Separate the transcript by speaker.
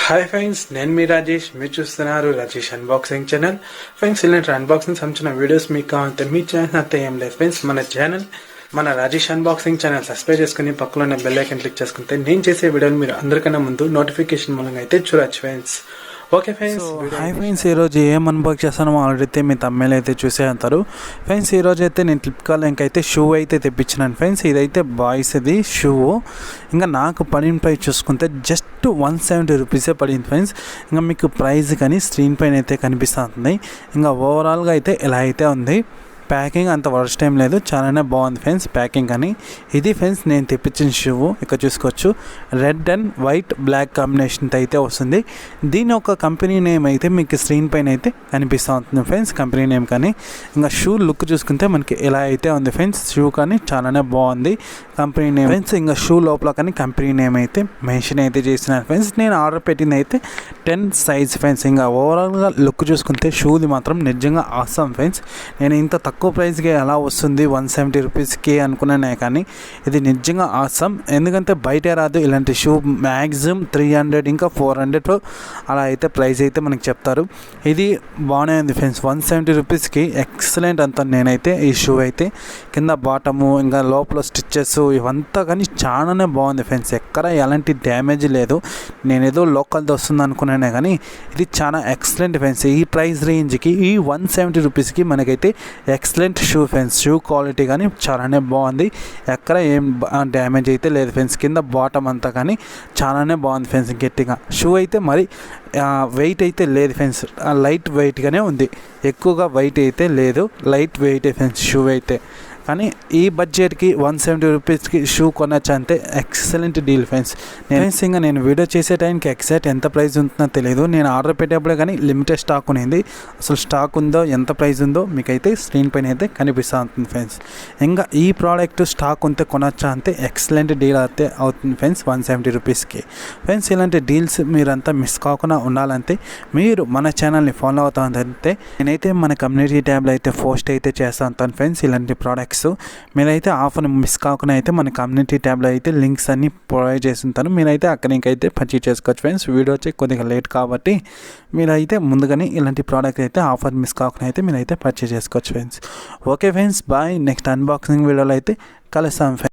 Speaker 1: Hi friends, నేను మీ రాజేష్. మీరు చూస్తున్నారు రాజేష్ అన్బాక్సింగ్ ఛానల్. ఫ్రెండ్స్, ఇలాంటి అన్బాక్సింగ్ సంబంధించిన వీడియోస్ మీకు కావాలంటే మీ ఛానల్ అంతా ఏం లేదు ఫ్రెండ్స్. మన రాజేష్ అన్బాక్సింగ్ ఛానల్ సబ్స్క్రైబ్ చేసుకుని పక్కలో ఉన్న బెల్ ఐకాన్ క్లిక్ చేసుకుంటే నేను చేసే వీడియోలు మీరు అందరికన్నా ముందు నోటిఫికేషన్ మూలంగా అయితే చూడొచ్చు friends. Okay friends,
Speaker 2: hi friends, ఈరోజు ఏం అన్బాక్స్ చేస్తానో ఆల్రెడీ మీ తమ్మేలు అయితే చూసే అంటారు ఫ్రెండ్స్. ఈరోజు అయితే నేను ఫ్లిప్కార్ట్లో ఇంకైతే షూ అయితే తెప్పించినాను ఫ్రెండ్స్. ఇదైతే బాయ్స్ది షూ. ఇంకా నాకు పడిన ప్రైస్ చూసుకుంటే జస్ట్ 170 రూపీసే పడింది ఫ్రెండ్స్. ఇంకా మీకు ప్రైస్ కానీ స్క్రీన్ పైన అయితే కనిపిస్తుంది. ఇంకా ఓవరాల్గా అయితే ఇలా అయితే ఉంది. ప్యాకింగ్ అంత వర్స్ట్ టైం లేదు, చాలానే బాగుంది ఫ్రెండ్స్ ప్యాకింగ్ అని. ఇది ఫ్రెండ్స్ నేను తెప్పించిన షూ. ఇక్కడ చూసుకోవచ్చు, రెడ్ అండ్ వైట్ బ్లాక్ కాంబినేషన్తో అయితే వస్తుంది. దీని ఒక కంపెనీ నేమ్ అయితే మీకు స్క్రీన్ పైన అయితే కనిపిస్తూ ఉంటుంది ఫ్రెండ్స్, కంపెనీ నేమ్ కానీ. ఇంకా షూ లుక్ చూసుకుంటే మనకి ఎలా అయితే ఉంది ఫ్రెండ్స్. షూ కానీ చాలానే బాగుంది కంపెనీ నేమ్ ఫ్రెండ్స్. ఇంకా షూ లోపల కానీ కంపెనీ నేమ్ అయితే మెన్షన్ అయితే చేసినాను ఫ్రెండ్స్. నేను ఆర్డర్ పెట్టింది అయితే 10 సైజ్ ఫ్రెండ్స్. ఇంకా ఓవరాల్గా లుక్ చూసుకుంటే షూది మాత్రం నిజంగా ఆసమ్ ఫ్రెండ్స్. నేను ఇంత తక్కువ ప్రైస్కి ఎలా వస్తుంది 170 రూపీస్కి అనుకున్నానే, కానీ ఇది నిజంగా ఆసమ్. ఎందుకంటే బయట రాదు ఇలాంటి షూ. మ్యాక్సిమం 300 ఇంకా 400 అలా అయితే ప్రైస్ అయితే మనకి చెప్తారు. ఇది బాగానే ఉంది ఫ్రెండ్స్. 170 రూపీస్కి ఎక్సలెంట్ అంతా. నేనైతే ఈ షూ అయితే కింద బాటము ఇంకా లోపల స్టిచ్చెస్ ఇవంతా కానీ చాలానే బాగుంది ఫ్రెండ్స్. ఎక్కడ ఎలాంటి డ్యామేజ్ లేదు. నేను ఏదో లోకల్ది వస్తుంది అనుకున్నానే, కానీ ఇది చాలా ఎక్సలెంట్ ఫ్రెండ్స్. ఈ ప్రైస్ రేంజ్కి ఈ 170 రూపీస్కి మనకైతే excellent shoe friends. Shoe quality కానీ చాలానే బాగుంది. ఎక్కడ ఏం డ్యామేజ్ అయితే లేదు ఫ్రెండ్స్. కింద బాటమ్ అంతా కానీ చాలానే బాగుంది ఫ్రెండ్స్. గట్టిగా షూ అయితే మరి వెయిట్ అయితే లేదు ఫ్రెండ్స్. లైట్ వెయిట్గానే ఉంది, ఎక్కువగా వెయిట్ అయితే లేదు, లైట్ వెయిట్ ఫ్రెండ్స్ షూ అయితే. కానీ ఈ బడ్జెట్కి 170 రూపీస్కి షూ కొనొచ్చు అంటే ఎక్సలెంట్ డీల్ ఫ్రెండ్స్. ఇంకా నేను వీడియో చేసే టైంకి ఎగ్జాక్ట్ ఎంత ప్రైస్ ఉంటుందో తెలియదు. నేను ఆర్డర్ పెట్టేప్పుడే కానీ లిమిటెడ్ స్టాక్ ఉన్నింది. అసలు స్టాక్ ఉందో ఎంత ప్రైస్ ఉందో మీకైతే స్క్రీన్ పైన అయితే కనిపిస్తూ ఉంటుంది ఫ్రెండ్స్. ఇంకా ఈ ప్రోడక్ట్ స్టాక్ ఉంటే కొనొచ్చా అంటే ఎక్సలెంట్ డీల్ అయితే అవుతుంది ఫ్రెండ్స్ 170 రూపీస్కి ఫ్రెండ్స్. ఇలాంటి డీల్స్ మీరంతా మిస్ కాకుండా ఉండాలంటే మీరు మన ఛానల్ని ఫాలో అవుతారంటే నేనైతే మన కమ్యూనిటీ ట్యాబ్లో అయితే పోస్ట్ అయితే చేస్తూ ఉంటాను ఫ్రెండ్స్. ఇలాంటి ప్రోడక్ట్స్ మీరైతే ఆఫర్ని మిస్ కాకుండా అయితే మన కమ్యూనిటీ ట్యాబ్లో అయితే లింక్స్ అన్ని ప్రొవైడ్ చేసి ఉంటాను. మీరైతే అక్కడ ఇంకైతే పర్చేజ్ చేసుకోవచ్చు ఫ్రెండ్స్. వీడియో వచ్చి కొద్దిగా లేట్ కాబట్టి మీరైతే ముందుగానే ఇలాంటి ప్రోడక్ట్ అయితే ఆఫర్ మిస్ కాకుండా అయితే మీరైతే పర్చేజ్ చేసుకోవచ్చు friends. Okay friends, bye. Next unboxing వీడియోలో అయితే కలుస్తాం ఫ్రెండ్స్.